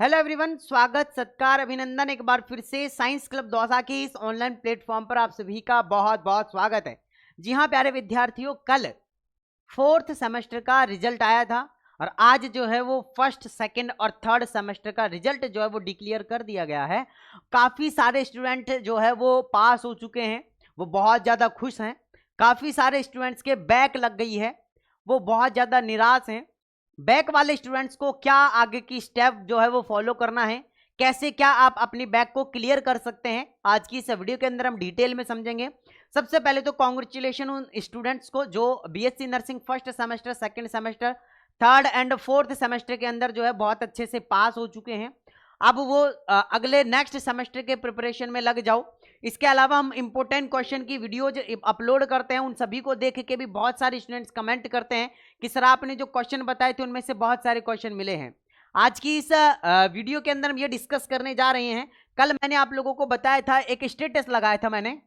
Hello everyone, स्वागत सत्कार अभिनंदन एक बार फिर से साइंस क्लब दौसा के इस ऑनलाइन प्लेटफॉर्म पर आप सभी का बहुत बहुत स्वागत है। जी हाँ प्यारे विद्यार्थियों, कल 4th सेमेस्टर का रिजल्ट आया था और आज जो है वो फर्स्ट, सेकंड और थर्ड सेमेस्टर का रिजल्ट जो है वो डिक्लेयर कर दिया गया है। काफ़ी सारे स्टूडेंट जो है वो पास हो चुके हैं, वो बहुत ज़्यादा खुश हैं। काफ़ी सारे स्टूडेंट्स के बैक लग गई है, वो बहुत ज़्यादा निराश हैं। बैक वाले स्टूडेंट्स को क्या आगे की स्टेप जो है वो फॉलो करना है, कैसे क्या आप अपनी बैक को क्लियर कर सकते हैं, आज की इस वीडियो के अंदर हम डिटेल में समझेंगे। सबसे पहले तो कॉन्ग्रेचुलेशन उन स्टूडेंट्स को जो BSc nursing first semester, second semester, third and fourth semester के अंदर जो है बहुत अच्छे से पास हो चुके हैं। अब वो अगले नेक्स्ट सेमेस्टर के प्रिपरेशन में लग जाओ। इसके अलावा हम इंपॉर्टेंट क्वेश्चन की वीडियोज अपलोड करते हैं, उन सभी को देख के भी बहुत सारे स्टूडेंट्स कमेंट करते हैं कि सर आपने जो क्वेश्चन बताए थे उनमें से बहुत सारे क्वेश्चन मिले हैं। आज की इस वीडियो के अंदर हम ये डिस्कस करने जा रहे हैं। कल मैंने आप लोगों को बताया था, एक स्टेटस लगाया था मैंने,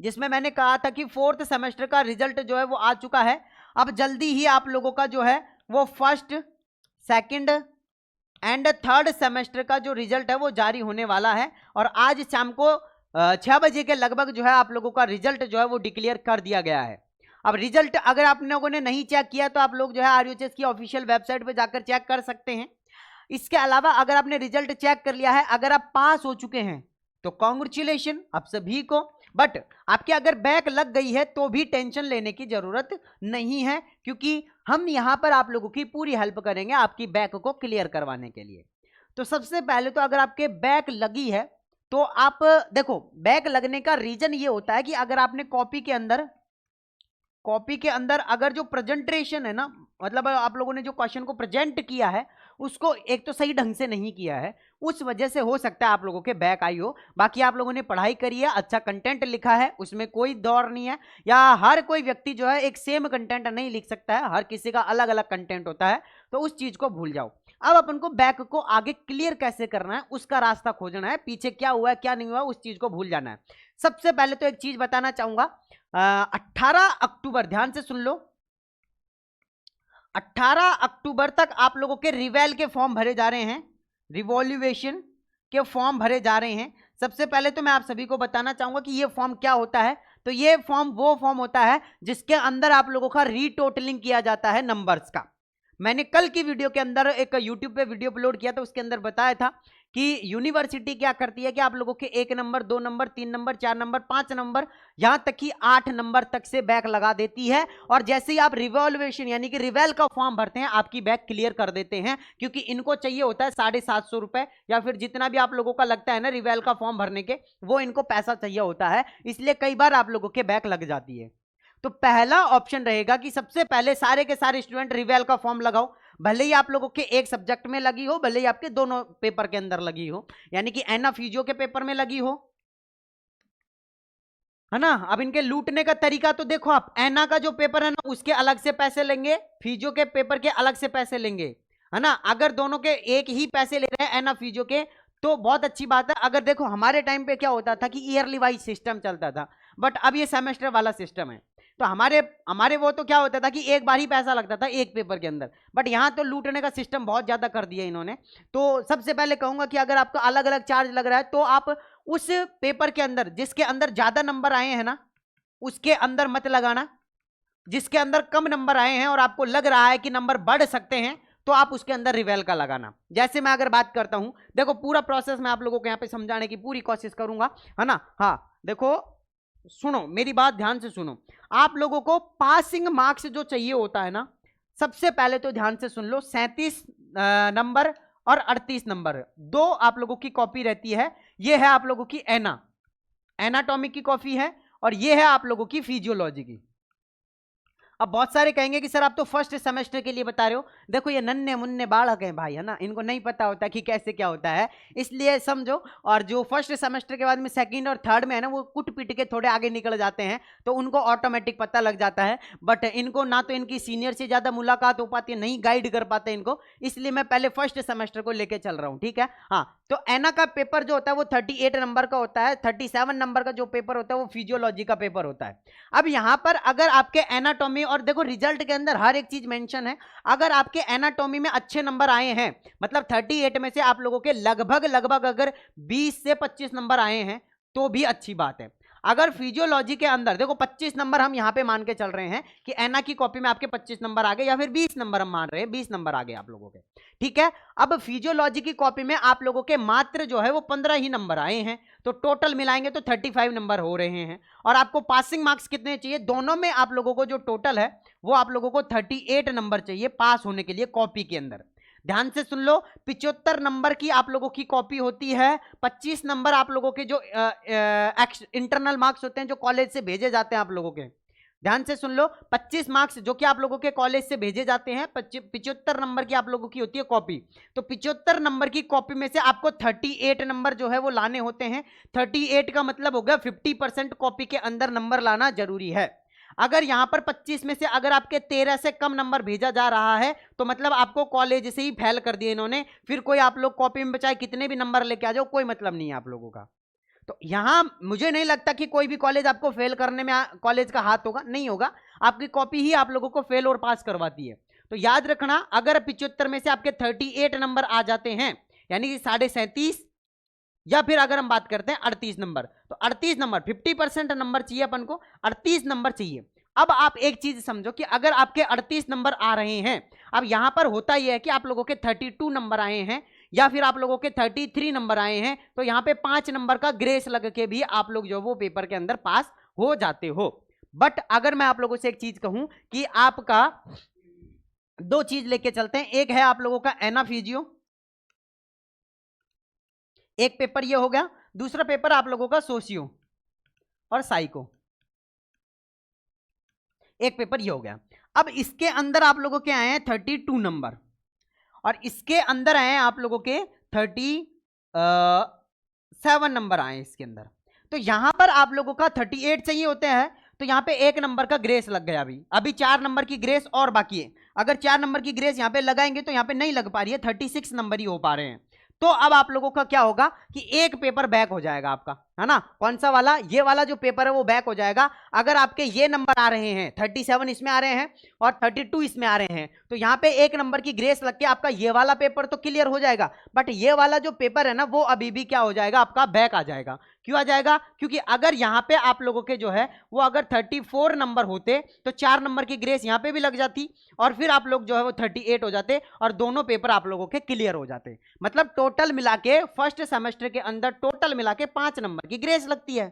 जिसमें मैंने कहा था कि 4th सेमेस्टर का रिजल्ट जो है वो आ चुका है। अब जल्दी ही आप लोगों का जो है वो first, second and third semester का जो रिजल्ट है वो जारी होने वाला है और आज शाम को 6 बजे के लगभग जो है आप लोगों का रिजल्ट जो है वो डिक्लेयर कर दिया गया है। अब रिजल्ट अगर आप लोगों ने नहीं चेक किया तो आप लोग जो है आरयूएचएस की ऑफिशियल वेबसाइट पे जाकर चेक कर सकते हैं। इसके अलावा अगर आपने रिजल्ट चेक कर लिया है, अगर आप पास हो चुके हैं तो कॉन्ग्रेचुलेशन आप सभी को। बट आपके अगर बैक लग गई है तो भी टेंशन लेने की जरूरत नहीं है, क्योंकि हम यहां पर आप लोगों की पूरी हेल्प करेंगे आपकी बैक को क्लियर करवाने के लिए। तो सबसे पहले तो अगर आपके बैक लगी है तो आप देखो, बैक लगने का रीजन ये होता है कि अगर आपने कॉपी के अंदर अगर जो प्रेजेंटेशन है ना, मतलब आप लोगों ने जो क्वेश्चन को प्रेजेंट किया है उसको एक तो सही ढंग से नहीं किया है, उस वजह से हो सकता है आप लोगों के बैक आई हो। बाकी आप लोगों ने पढ़ाई करी है, अच्छा कंटेंट लिखा है, उसमें कोई दौर नहीं है। या हर कोई व्यक्ति जो है एक सेम कंटेंट नहीं लिख सकता है, हर किसी का अलग अलग कंटेंट होता है, तो उस चीज को भूल जाओ। अब अपन को बैक को आगे क्लियर कैसे करना है उसका रास्ता खोजना है, पीछे क्या हुआ है क्या नहीं हुआ उस चीज को भूल जाना है। सबसे पहले तो एक चीज बताना चाहूंगा, 18 अक्टूबर, ध्यान से सुन लो, 18 अक्टूबर तक आप लोगों के रिवेल के फॉर्म भरे जा रहे हैं, रिवॉल्यूएशन के फॉर्म भरे जा रहे हैं। सबसे पहले तो मैं आप सभी को बताना चाहूंगा कि ये फॉर्म क्या होता है। तो ये फॉर्म वो फॉर्म होता है जिसके अंदर आप लोगों का रीटोटलिंग किया जाता है नंबर्स का। मैंने कल की वीडियो के अंदर एक यूट्यूब पे वीडियो अपलोड किया था, उसके अंदर बताया था कि यूनिवर्सिटी क्या करती है कि आप लोगों के 1 number, 2 number, 3 number, 4 number, 5 number, यहां तक कि 8 नंबर तक से बैक लगा देती है। और जैसे ही आप रिवॉल्यूएशन यानी कि रिवेल का फॉर्म भरते हैं आपकी बैक क्लियर कर देते हैं, क्योंकि इनको चाहिए होता है 750 रुपए या फिर जितना भी आप लोगों का लगता है ना रिवेल का फॉर्म भरने के, वो इनको पैसा चाहिए होता है, इसलिए कई बार आप लोगों के बैक लग जाती है। तो पहला ऑप्शन रहेगा कि सबसे पहले सारे के सारे स्टूडेंट रिवेल का फॉर्म लगाओ, भले ही आप लोगों के एक सब्जेक्ट में लगी हो, भले ही आपके दोनों पेपर के अंदर लगी हो, यानी कि एना फिजियो के पेपर में लगी हो, है ना। अब इनके लूटने का तरीका तो देखो, आप एना का जो पेपर है ना उसके अलग से पैसे लेंगे, फिजियो के पेपर के अलग से पैसे लेंगे, है ना। अगर दोनों के एक ही पैसे ले रहे हैं एना फिजियो के तो बहुत अच्छी बात है। अगर देखो हमारे टाइम पे क्या होता था कि ईयरली वाइज सिस्टम चलता था, बट अब ये सेमेस्टर वाला सिस्टम है। तो हमारे वो तो क्या होता था कि एक बार ही पैसा लगता था एक पेपर के अंदर, बट यहाँ तो लूटने का सिस्टम बहुत ज्यादा कर दिया इन्होंने। तो सबसे पहले कहूंगा कि अगर आपको अलग अलग चार्ज लग रहा है तो आप उस पेपर के अंदर जिसके अंदर ज्यादा नंबर आए हैं ना उसके अंदर मत लगाना, जिसके अंदर कम नंबर आए हैं और आपको लग रहा है कि नंबर बढ़ सकते हैं तो आप उसके अंदर रिवेल का लगाना। जैसे मैं अगर बात करता हूं, देखो पूरा प्रोसेस मैं आप लोगों को यहाँ पे समझाने की पूरी कोशिश करूंगा, है ना। हाँ देखो, सुनो मेरी बात ध्यान से सुनो। आप लोगों को पासिंग मार्क्स जो चाहिए होता है ना, सबसे पहले तो ध्यान से सुन लो, 37 नंबर और 38 नंबर, दो आप लोगों की कॉपी रहती है। ये है आप लोगों की एनाटॉमिक की कॉपी है और ये है आप लोगों की फिजियोलॉजी की। अब बहुत सारे कहेंगे कि सर आप तो फर्स्ट सेमेस्टर के लिए बता रहे हो, देखो ये नन्हे मुन्ने बालक हैं भाई, है ना, इनको नहीं पता होता कि कैसे क्या होता है, इसलिए समझो। और जो फर्स्ट सेमेस्टर के बाद में सेकंड और थर्ड में है ना वो कुट पीट के थोड़े आगे निकल जाते हैं तो उनको ऑटोमेटिक पता लग जाता है, बट इनको ना तो इनकी सीनियर से ज्यादा मुलाकात हो पाती है, नहीं गाइड कर पाते इनको, इसलिए मैं पहले फर्स्ट सेमेस्टर को लेके चल रहा हूँ, ठीक है। हाँ, तो एना का पेपर जो होता है वो 38 नंबर का होता है, 37 नंबर का जो पेपर होता है वो फिजियोलॉजी का पेपर होता है। अब यहाँ पर अगर आपके एनाटॉमी और देखो रिजल्ट के अंदर हर एक चीज मेंशन है। अगर आपके एनाटॉमी में अच्छे नंबर आए हैं, मतलब 38 में से आप लोगों के लगभग अगर 20 से 25 नंबर आए हैं तो भी अच्छी बात है। अगर फिजियोलॉजी के अंदर देखो 25 नंबर हम यहां पे मान के चल रहे हैं कि एना की कॉपी में आपके 25 नंबर आ गए, या फिर 20 नंबर हम मान रहे हैं 20 नंबर आ गए आप लोगों के, ठीक है। अब फिजियोलॉजी की कॉपी में आप लोगों के मात्र जो है वो 15 ही नंबर आए हैं, तो टोटल मिलाएंगे तो 35 नंबर हो रहे हैं। और आपको पासिंग मार्क्स कितने चाहिए? दोनों में आप लोगों को जो टोटल है वो आप लोगों को 38 नंबर चाहिए पास होने के लिए कॉपी के अंदर। ध्यान से सुन लो, 75 नंबर की आप लोगों की कॉपी होती है, 25 नंबर आप लोगों के जो इंटरनल मार्क्स होते हैं जो कॉलेज से भेजे जाते हैं आप लोगों के। ध्यान से सुन लो, 25 मार्क्स जो कि आप लोगों के कॉलेज से भेजे जाते हैं, 75 नंबर की आप लोगों की होती है कॉपी। तो 75 नंबर की कॉपी में से आपको 38 नंबर जो है वो लाने होते हैं। 38 का मतलब हो गया 50% कॉपी के अंदर नंबर लाना जरूरी है। अगर यहां पर 25 में से अगर आपके 13 से कम नंबर भेजा जा रहा है तो मतलब आपको कॉलेज से ही फेल कर दिए इन्होंने, फिर कोई आप लोग कॉपी में बचाए कितने भी नंबर लेके आ जाओ, कोई मतलब नहीं है आप लोगों का। तो यहां मुझे नहीं लगता कि कोई भी कॉलेज आपको फेल करने में कॉलेज का हाथ होगा, नहीं होगा। आपकी कॉपी ही आप लोगों को फेल और पास करवाती है। तो याद रखना, अगर 75 में से आपके 38 नंबर आ जाते हैं, यानी कि 37.5, या फिर अगर हम बात करते हैं 38 नंबर, तो 38 नंबर 50% नंबर चाहिए अपन को, 38 नंबर चाहिए। अब आप एक चीज समझो कि अगर आपके 38 नंबर आ रहे हैं, अब यहां पर होता यह है कि आप लोगों के 32 नंबर आए हैं या फिर आप लोगों के 33 नंबर आए हैं, तो यहां पे 5 नंबर का ग्रेस लग के भी आप लोग जो वो पेपर के अंदर पास हो जाते हो। बट अगर मैं आप लोगों से एक चीज कहूं कि आपका दो चीज लेके चलते हैं, एक है आप लोगों का एना फिजियो, एक पेपर ये हो गया, दूसरा पेपर आप लोगों का सोशियो और साइको, एक पेपर ये हो गया। अब इसके अंदर आप लोगों के आए हैं 32 नंबर और इसके अंदर आए हैं आप लोगों के 37 नंबर आए इसके अंदर। तो यहां पर आप लोगों का 38 चाहिए होते हैं, तो यहां पे 1 नंबर का ग्रेस लग गया। अभी 4 नंबर की ग्रेस और बाकी है। अगर 4 नंबर की ग्रेस यहां पे लगाएंगे तो यहां पे नहीं लग पा रही है, 36 नंबर ही हो पा रहे हैं। तो अब आप लोगों का क्या होगा कि एक पेपर बैक हो जाएगा आपका, है ना। कौन सा वाला? ये वाला जो पेपर है वो बैक हो जाएगा। अगर आपके ये नंबर आ रहे हैं 37 इसमें आ रहे हैं और 32 इसमें आ रहे हैं, तो यहाँ पे 1 नंबर की ग्रेस लग के आपका ये वाला पेपर तो क्लियर हो जाएगा, बट ये वाला जो पेपर है ना वो अभी भी क्या हो जाएगा, आपका बैक आ जाएगा। क्यों आ जाएगा? क्योंकि अगर यहाँ पे आप लोगों के जो है वो अगर 34 नंबर होते तो 4 नंबर की ग्रेस यहाँ पे भी लग जाती और फिर आप लोग जो है वो 38 हो जाते और दोनों पेपर आप लोगों के क्लियर हो जाते। मतलब टोटल मिला के फर्स्ट सेमेस्टर के अंदर टोटल मिला के 5 नंबर की ग्रेस लगती है।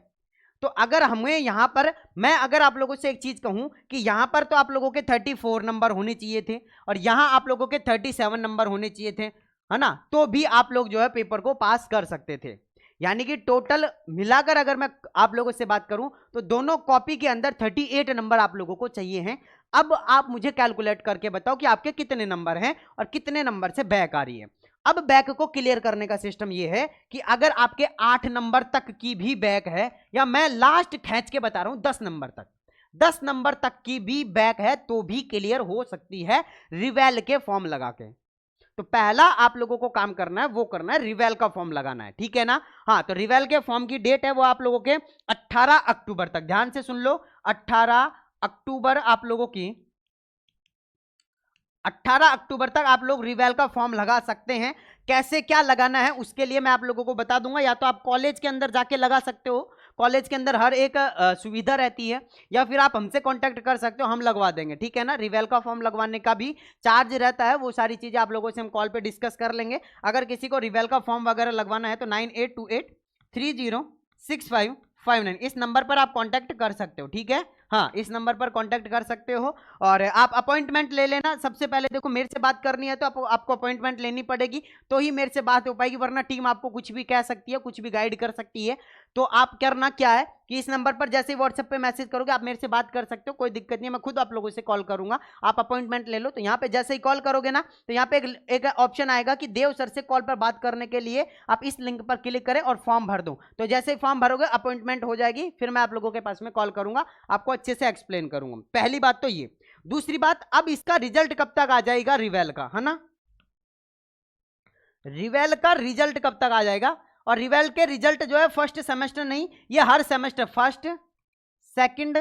तो अगर हमें यहां पर, मैं अगर आप लोगों से एक चीज कहूं कि यहां पर तो आप लोगों के 34 नंबर होने चाहिए थे और यहां आप लोगों के 37 नंबर होने चाहिए थे, है ना, तो भी आप लोग जो है पेपर को पास कर सकते थे। यानी कि टोटल मिलाकर अगर मैं आप लोगों से बात करूं तो दोनों कॉपी के अंदर 38 नंबर आप लोगों को चाहिए हैं। अब आप मुझे कैलकुलेट करके बताओ कि आपके कितने नंबर हैं और कितने नंबर से बैक आ रही है। अब बैक को क्लियर करने का सिस्टम यह है कि अगर आपके 8 नंबर तक की भी बैक है, या मैं लास्ट खींच के बता रहा हूं 10 नंबर तक, 10 नंबर तक की भी बैक है तो भी क्लियर हो सकती है रिवेल के फॉर्म लगा के। तो पहला आप लोगों को काम करना है वो करना है रिवेल का फॉर्म लगाना है, ठीक है ना। हाँ, तो रिवेल के फॉर्म की डेट है वो आप लोगों के 18 अक्टूबर तक, ध्यान से सुन लो, 18 अक्टूबर आप लोगों की 18 अक्टूबर तक आप लोग रिवेल का फॉर्म लगा सकते हैं। कैसे क्या लगाना है उसके लिए मैं आप लोगों को बता दूंगा। या तो आप कॉलेज के अंदर जाके लगा सकते हो, कॉलेज के अंदर हर एक सुविधा रहती है, या फिर आप हमसे कांटेक्ट कर सकते हो, हम लगवा देंगे, ठीक है ना। रिवेल का फॉर्म लगवाने का भी चार्ज रहता है, वो सारी चीजें आप लोगों से हम कॉल पे डिस्कस कर लेंगे। अगर किसी को रिवेल का फॉर्म वगैरह लगवाना है तो 9828306559 इस नंबर पर आप कॉन्टैक्ट कर सकते हो, ठीक है। हाँ, इस नंबर पर कांटेक्ट कर सकते हो और आप अपॉइंटमेंट ले लेना। सबसे पहले देखो, मेरे से बात करनी है तो आपको अपॉइंटमेंट लेनी पड़ेगी तो ही मेरे से बात हो पाएगी, वरना टीम आपको कुछ भी कह सकती है, कुछ भी गाइड कर सकती है। तो आप करना क्या है कि इस नंबर पर जैसे ही व्हाट्सएप पे मैसेज करोगे आप मेरे से बात कर सकते हो, कोई दिक्कत नहीं है, मैं खुद आप लोगों से कॉल करूंगा, आप अपॉइंटमेंट ले लो। तो यहाँ पे जैसे ही कॉल करोगे ना तो यहाँ पे एक ऑप्शन आएगा कि देव सर से कॉल पर बात करने के लिए आप इस लिंक पर क्लिक करें और फॉर्म भर दो। तो जैसे ही फॉर्म भरोगे अपॉइंटमेंट हो जाएगी, फिर मैं आप लोगों के पास में कॉल करूंगा, आपको अच्छे से एक्सप्लेन करूंगा। पहली बात तो ये। दूसरी बात, अब इसका रिजल्ट कब तक आ जाएगा रिवेल का, है ना, रिवेल का रिजल्ट कब तक आ जाएगा। और रिवेल के रिजल्ट जो है फर्स्ट सेमेस्टर नहीं, ये हर semester, first, second,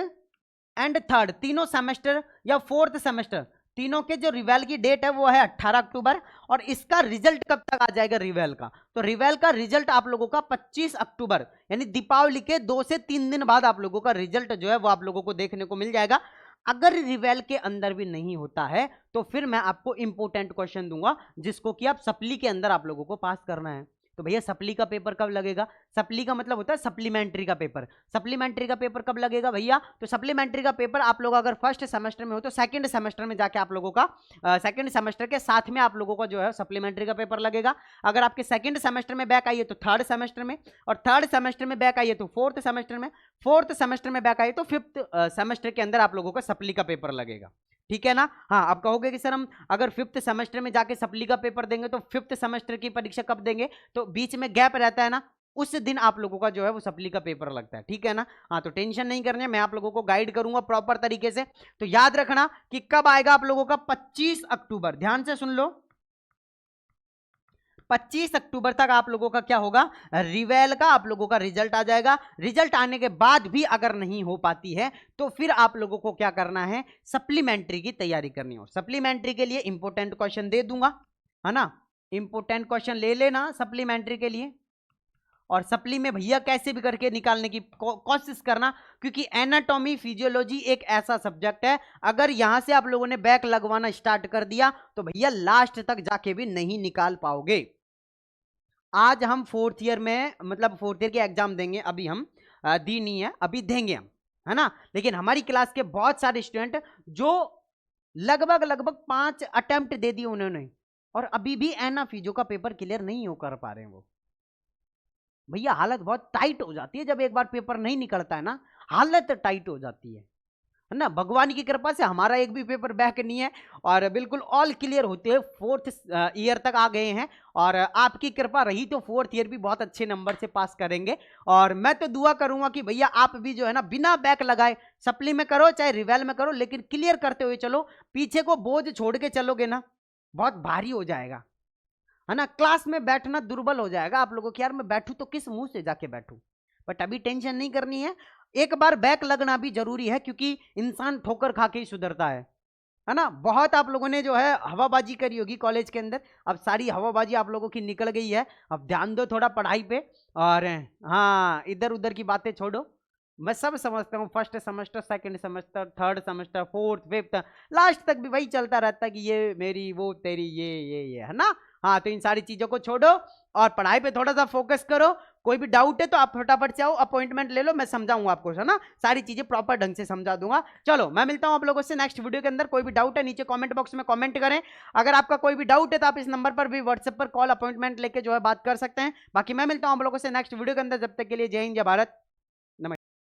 and third, तीनों सेमेस्टर या फोर्थ सेमेस्टर, तीनों के जो रिवेल की डेट है वो है 18 अक्टूबर। और इसका रिजल्ट कब तक आ जाएगा रिवेल का? तो रिवेल का रिजल्ट आप लोगों का 25 अक्टूबर यानी दीपावली के 2 से 3 दिन बाद आप लोगों का रिजल्ट जो है वो आप लोगों को देखने को मिल जाएगा। अगर रिवेल के अंदर भी नहीं होता है तो फिर मैं आपको इंपोर्टेंट क्वेश्चन दूंगा जिसको कि आप सप्ली के अंदर आप लोगों को पास करना है। तो भैया सप्ली का पेपर कब लगेगा? सप्ली का मतलब होता है सप्लीमेंट्री का पेपर। सप्लीमेंट्री का पेपर कब लगेगा भैया? तो सप्लीमेंट्री का पेपर आप लोग अगर फर्स्ट सेमेस्टर में हो तो सेकंड सेमेस्टर में जाके आप लोगों का सेकंड सेमेस्टर के साथ में आप लोगों का जो है सप्लीमेंट्री का पेपर लगेगा। अगर आपके सेकंड सेमेस्टर में बैक आइए तो थर्ड सेमेस्टर में, और थर्ड सेमेस्टर में बैक आइए तो फोर्थ सेमेस्टर में, फोर्थ सेमेस्टर में बैक आइए तो फिफ्थ सेमेस्टर के अंदर आप लोगों का सप्ली का पेपर लगेगा। ठीक है ना? हाँ, आप कहोगे कि सर हम अगर फिफ्थ सेमेस्टर में जाके सप्ली का पेपर देंगे तो फिफ्थ सेमेस्टर की परीक्षा कब देंगे? तो बीच में गैप रहता है ना, उस दिन आप लोगों का जो है वो सप्ली का पेपर लगता है। ठीक है ना? हाँ, तो टेंशन नहीं करनी है, मैं आप लोगों को गाइड करूंगा प्रॉपर तरीके से। तो याद रखना कि कब आएगा आप लोगों का 25 अक्टूबर, ध्यान से सुन लो। 25 अक्टूबर तक आप लोगों का क्या होगा? रिवेल का आप लोगों का रिजल्ट आ जाएगा। रिजल्ट आने के बाद भी अगर नहीं हो पाती है तो फिर आप लोगों को क्या करना है? सप्लीमेंट्री की तैयारी करनी हो। सप्लीमेंट्री के लिए इंपोर्टेंट क्वेश्चन दे दूंगा, है ना? इंपोर्टेंट क्वेश्चन ले लेना सप्लीमेंट्री के लिए, और सप्ली में भैया कैसे भी करके निकालने की कोशिश करना, क्योंकि एनाटॉमी फिजियोलॉजी एक ऐसा सब्जेक्ट है अगर यहां से आप लोगों ने बैक लगवाना स्टार्ट कर दिया तो भैया लास्ट तक जाके भी नहीं निकाल पाओगे। आज हम फोर्थ ईयर में मतलब फोर्थ ईयर के एग्जाम देंगे, अभी हम दी नहीं है, अभी देंगे हम, है ना? लेकिन हमारी क्लास के बहुत सारे स्टूडेंट जो लगभग 5 अटेम्प्ट दे दिए उन्होंने और अभी भी एना फिजियो का पेपर क्लियर नहीं हो कर पा रहे हैं। वो भैया हालत बहुत टाइट हो जाती है जब एक बार पेपर नहीं निकलता है ना, हालत टाइट हो जाती है ना? भगवान की कृपा से हमारा एक भी पेपर बैक नहीं है और बिल्कुल ऑल क्लियर होते हैं, फोर्थ ईयर तक आ गए हैं। और आपकी कृपा रही तो फोर्थ ईयर भी बहुत अच्छे नंबर से पास करेंगे। और मैं तो दुआ करूंगा कि भैया आप भी जो है ना बिना बैक लगाए सप्ली में करो चाहे रिवेल में करो, लेकिन क्लियर करते हुए चलो। पीछे को बोझ छोड़ के चलोगे ना बहुत भारी हो जाएगा, है ना? क्लास में बैठना दुर्बल हो जाएगा आप लोगों को, यार मैं बैठूं तो किस मुंह से जाके बैठूं। बट अभी टेंशन नहीं करनी है, एक बार बैक लगना भी जरूरी है क्योंकि इंसान ठोकर खा के ही सुधरता है ना? बहुत आप लोगों ने जो है हवाबाजी करी होगी कॉलेज के अंदर, अब सारी हवाबाजी आप लोगों की निकल गई है। अब ध्यान दो थोड़ा पढ़ाई पे, और हाँ इधर उधर की बातें छोड़ो। मैं सब समझता हूँ, first semester, second semester, third semester, fourth, fifth, last तक भी वही चलता रहता है कि ये मेरी वो तेरी ये है ना? हाँ, तो इन सारी चीजों को छोड़ो और पढ़ाई पे थोड़ा सा फोकस करो। कोई भी डाउट है तो आप फटाफट से आओ, अपॉइंटमेंट ले लो, मैं समझाऊंगा आपको, है ना? सारी चीजें प्रॉपर ढंग से समझा दूंगा। चलो मैं मिलता हूं आप लोगों से नेक्स्ट वीडियो के अंदर। कोई भी डाउट है नीचे कमेंट बॉक्स में कमेंट करें। अगर आपका कोई भी डाउट है तो आप इस नंबर पर भी व्हाट्सएप पर कॉल अपॉइंटमेंट लेके जो है बात कर सकते हैं। बाकी मैं मिलता हूं आप लोगों से नेक्स्ट वीडियो के अंदर, जब तक के लिए जय हिंद जय भारत।